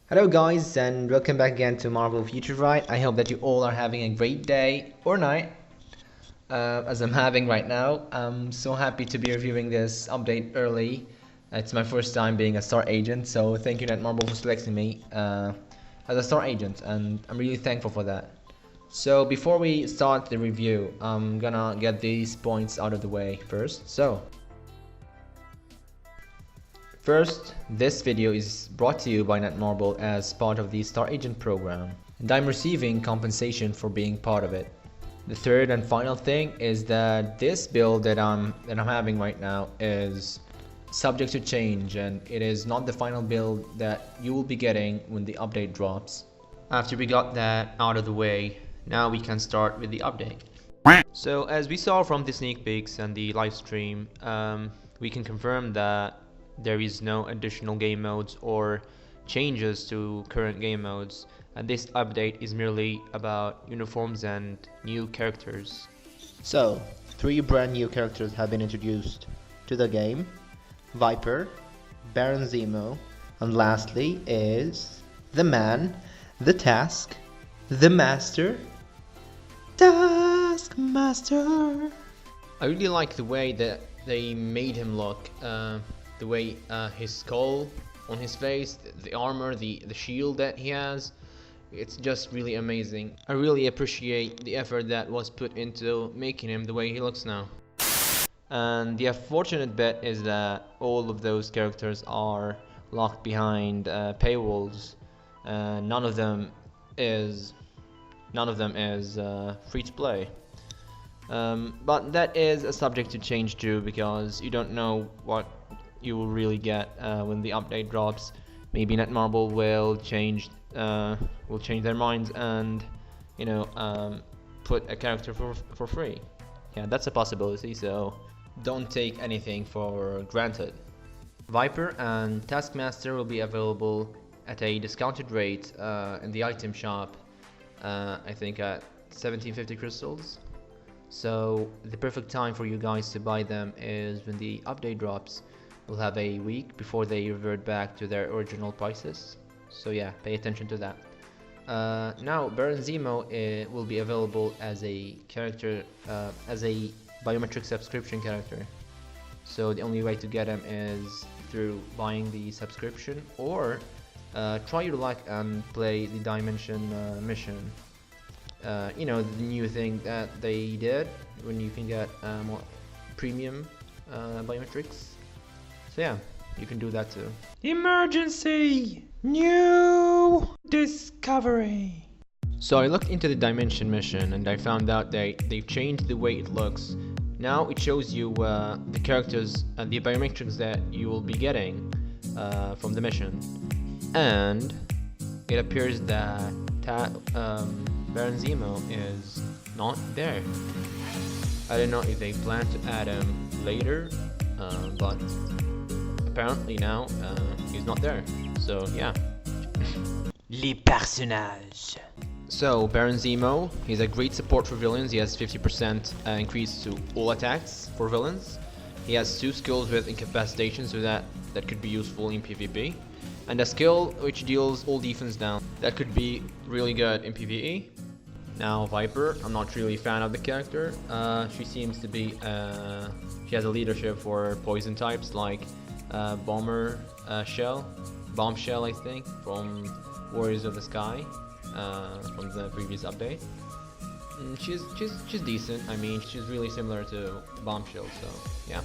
Hello guys and welcome back again to Marvel Future Right. I hope that you all are having a great day or night as I'm having right now. I'm so happy to be reviewing this update early. It's my first time being a star agent, so thank you netmarble for selecting me as a star agent, and I'm really thankful for that. So before we start the review, I'm gonna get these points out of the way first. First, this video is brought to you by netmarble as part of the Star Agent program, and I'm receiving compensation for being part of it. The third and final thing is that this build that I'm having right now is subject to change, and it is not the final build that you will be getting when the update drops. After we got that out of the way, now we can start with the update. So as we saw from the sneak peeks and the live stream, we can confirm that there is no additional game modes or changes to current game modes, and this update is merely about uniforms and new characters. So, 3 brand new characters have been introduced to the game: Viper, Baron Zemo, and lastly is the man, the task, the master, Taskmaster. I really like the way that they made him look. The way his skull on his face, the armor, the shield that he has, it's just really amazing. I really appreciate the effort that was put into making him the way he looks now. And the unfortunate bit is that all of those characters are locked behind paywalls. None of them is free to play. But that is a subject to change too, because you don't know what you will really get when the update drops. Maybe netmarble will change their minds and put a character for free. Yeah, that's a possibility, so don't take anything for granted. Viper and Taskmaster will be available at a discounted rate in the item shop, I think at 1750 crystals. So the perfect time for you guys to buy them is when the update drops. We'll have a week before they revert back to their original prices, so yeah, pay attention to that. Now Baron Zemo will be available as a character, as a biometric subscription character. So the only way to get him is through buying the subscription, or try your luck and play the dimension mission. The new thing that they did when you can get more premium biometrics. So yeah, you can do that too. Emergency! New discovery! So I looked into the dimension mission and I found out they've changed the way it looks. Now it shows you the characters and the biometrics that you will be getting from the mission. And it appears that Baron Zemo is not there. I don't know if they plan to add him later, but apparently now he's not there. So yeah. Les personnages. So Baron Zemo, he's a great support for villains. He has 50% increase to all attacks for villains. He has 2 skills with incapacitation, so that could be useful in PvP. And a skill which deals all defense down. That could be really good in PvE. Now Viper, I'm not really a fan of the character. She seems to be, she has a leadership for poison types like Bombshell, I think, from Warriors of the Sky, from the previous update. She's decent. I mean, she's really similar to Bombshell, so yeah.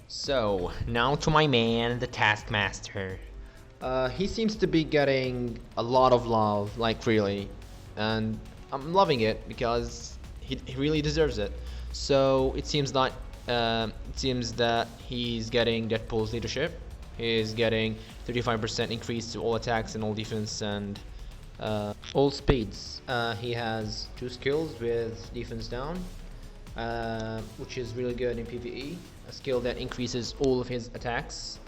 So, now to my man, the Taskmaster. He seems to be getting a lot of love, like really, and I'm loving it because he really deserves it. So it seems that he's getting Deadpool's leadership. He's getting 35% increase to all attacks and all defense and all speeds. He has 2 skills with defense down, which is really good in PvE. A skill that increases all of his attacks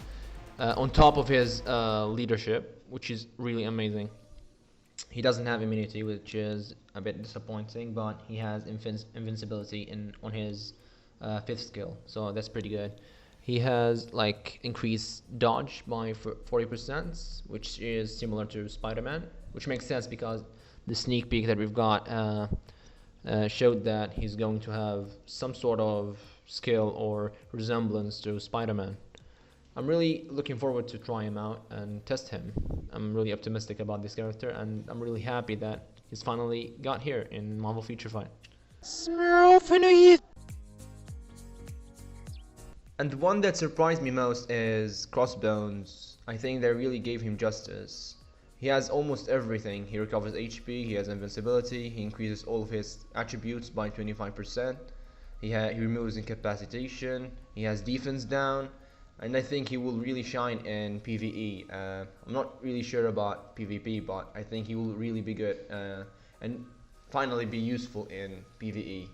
on top of his leadership, which is really amazing. He doesn't have immunity, which is a bit disappointing, but he has invincibility on his 5th skill, so that's pretty good. He has like increased dodge by 40%, which is similar to Spider-Man, which makes sense because the sneak peek that we've got showed that he's going to have some sort of skill or resemblance to Spider-Man. I'm really looking forward to try him out and test him. I'm really optimistic about this character, and I'm really happy that he's finally got here in Marvel Future Fight. And the one that surprised me most is Crossbones. I think they really gave him justice. He has almost everything. He recovers HP, he has invincibility, he increases all of his attributes by 25%, he removes incapacitation, he has defense down, and I think he will really shine in PvE. I'm not really sure about PvP, but I think he will really be good and finally be useful in PvE.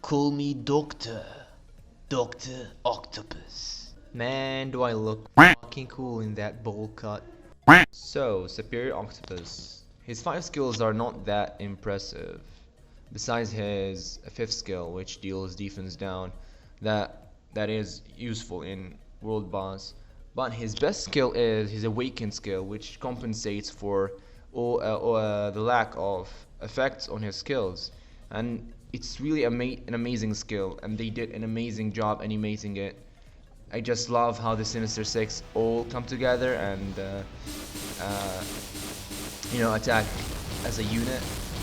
Call me Doctor Octopus. Man, do I look fucking cool in that bowl cut. So, Superior Octopus. His 5 skills are not that impressive. Besides his 5th skill, which deals defense down, that is useful in World Boss. But his best skill is his Awakened skill, which compensates for the lack of effects on his skills. And it's really an amazing skill, and they did an amazing job animating it. I just love how the Sinister Six all come together and attack as a unit,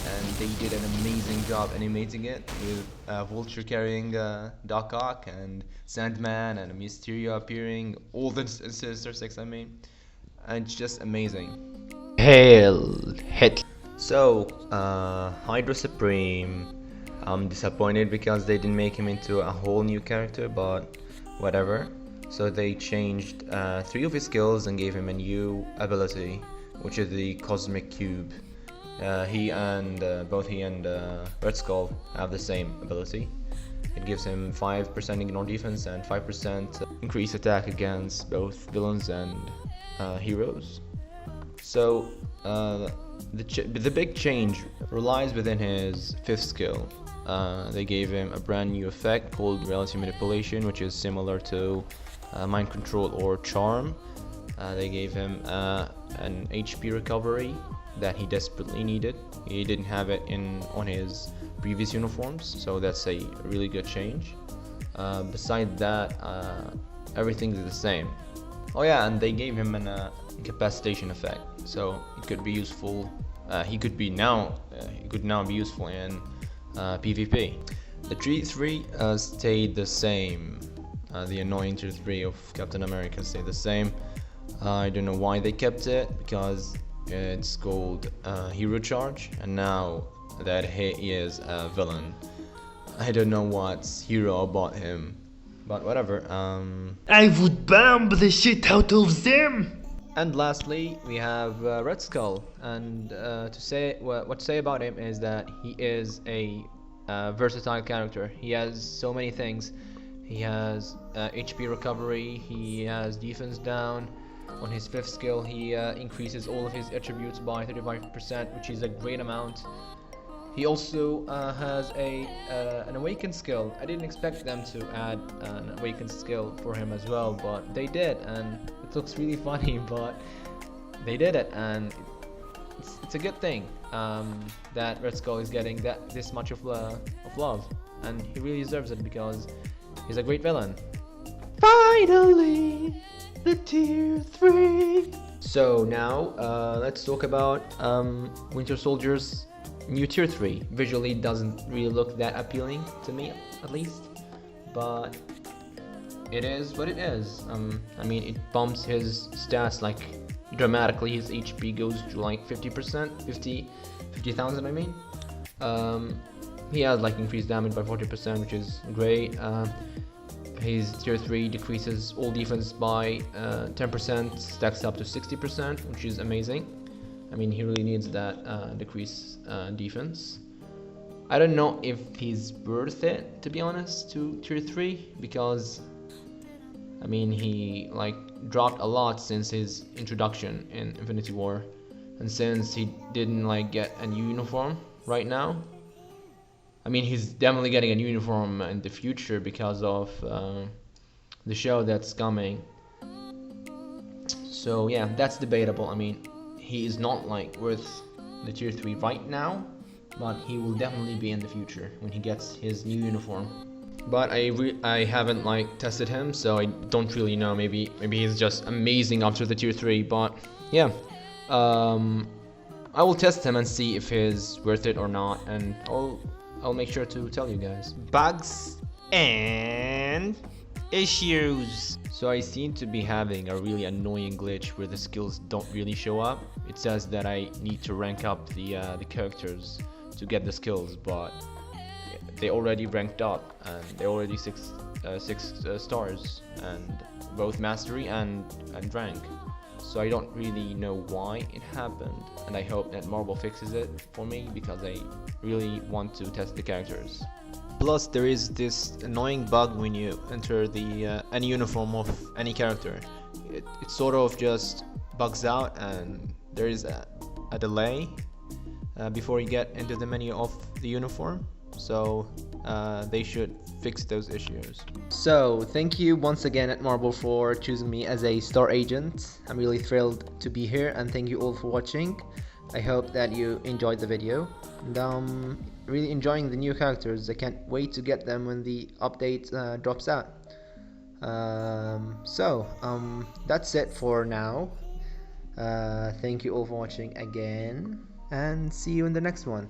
and they did an amazing job animating it with Vulture carrying Doc Ock and Sandman and Mysterio appearing, all the Sinister Six I mean, and it's just amazing. Hail Hitler. So, Hydra Supreme. I'm disappointed because they didn't make him into a whole new character, but whatever. So they changed 3 of his skills and gave him a new ability, which is the Cosmic Cube. Both he and Red Skull have the same ability. It gives him 5% ignore defense and 5% increased attack against both villains and heroes. So the big change relies within his 5th skill. They gave him a brand new effect called Reality Manipulation, which is similar to Mind Control or Charm. They gave him an HP recovery that he desperately needed. He didn't have it on his previous uniforms, so that's a really good change. Besides that, everything's the same. Oh yeah, and they gave him an incapacitation effect, so it could be useful. He could now be useful in PvP. The Tier 3 stayed the same. The annoying Tier 3 of Captain America stayed the same. I don't know why they kept it, because it's called Hero Charge, and now that he is a villain, I don't know what's hero about him, but whatever. I would bomb the shit out of them. And lastly, we have Red Skull, and what to say about him is that he is a versatile character. He has so many things. He has HP recovery, he has defense down. On his 5th skill, he increases all of his attributes by 35%, which is a great amount. He also has an Awakened skill. I didn't expect them to add an Awakened skill for him as well, but they did, and it looks really funny, but they did it, and it's a good thing that Red Skull is getting this much of love, and he really deserves it because he's a great villain. Finally, the Tier 3. So now let's talk about Winter Soldier's new Tier 3. Visually doesn't really look that appealing to me, at least, but it is what it is. I mean, it bumps his stats like dramatically. His HP goes to like 50%, 50,000 I mean. He has like increased damage by 40%, which is great. His Tier 3 decreases all defense by 10%, stacks up to 60%, which is amazing. I mean, he really needs that decrease defense. I don't know if he's worth it, to be honest, to Tier 3, because I mean, he like dropped a lot since his introduction in Infinity War, and since he didn't like get a new uniform, right now. I mean, he's definitely getting a new uniform in the future because of the show that's coming. So yeah, that's debatable. I mean, he is not like worth the tier 3 right now, but he will definitely be in the future when he gets his new uniform. But I haven't like tested him, so I don't really know. Maybe he's just amazing after the tier 3. But yeah, I will test him and see if he's worth it or not, and I'll make sure to tell you guys. Bugs and issues. So I seem to be having a really annoying glitch where the skills don't really show up. It says that I need to rank up the characters to get the skills, but they already ranked up and they're already six stars, and both mastery and rank. So I don't really know why it happened, and I hope that Marvel fixes it for me because I really want to test the characters. Plus, there is this annoying bug when you enter the any uniform of any character. It sort of just bugs out, and there is a delay before you get into the menu of the uniform. So they should fix those issues. So thank you once again netmarble for choosing me as a star agent. I'm really thrilled to be here, and thank you all for watching. I hope that you enjoyed the video, and really enjoying the new characters. I can't wait to get them when the update drops out. That's it for now. Thank you all for watching again, and see you in the next one.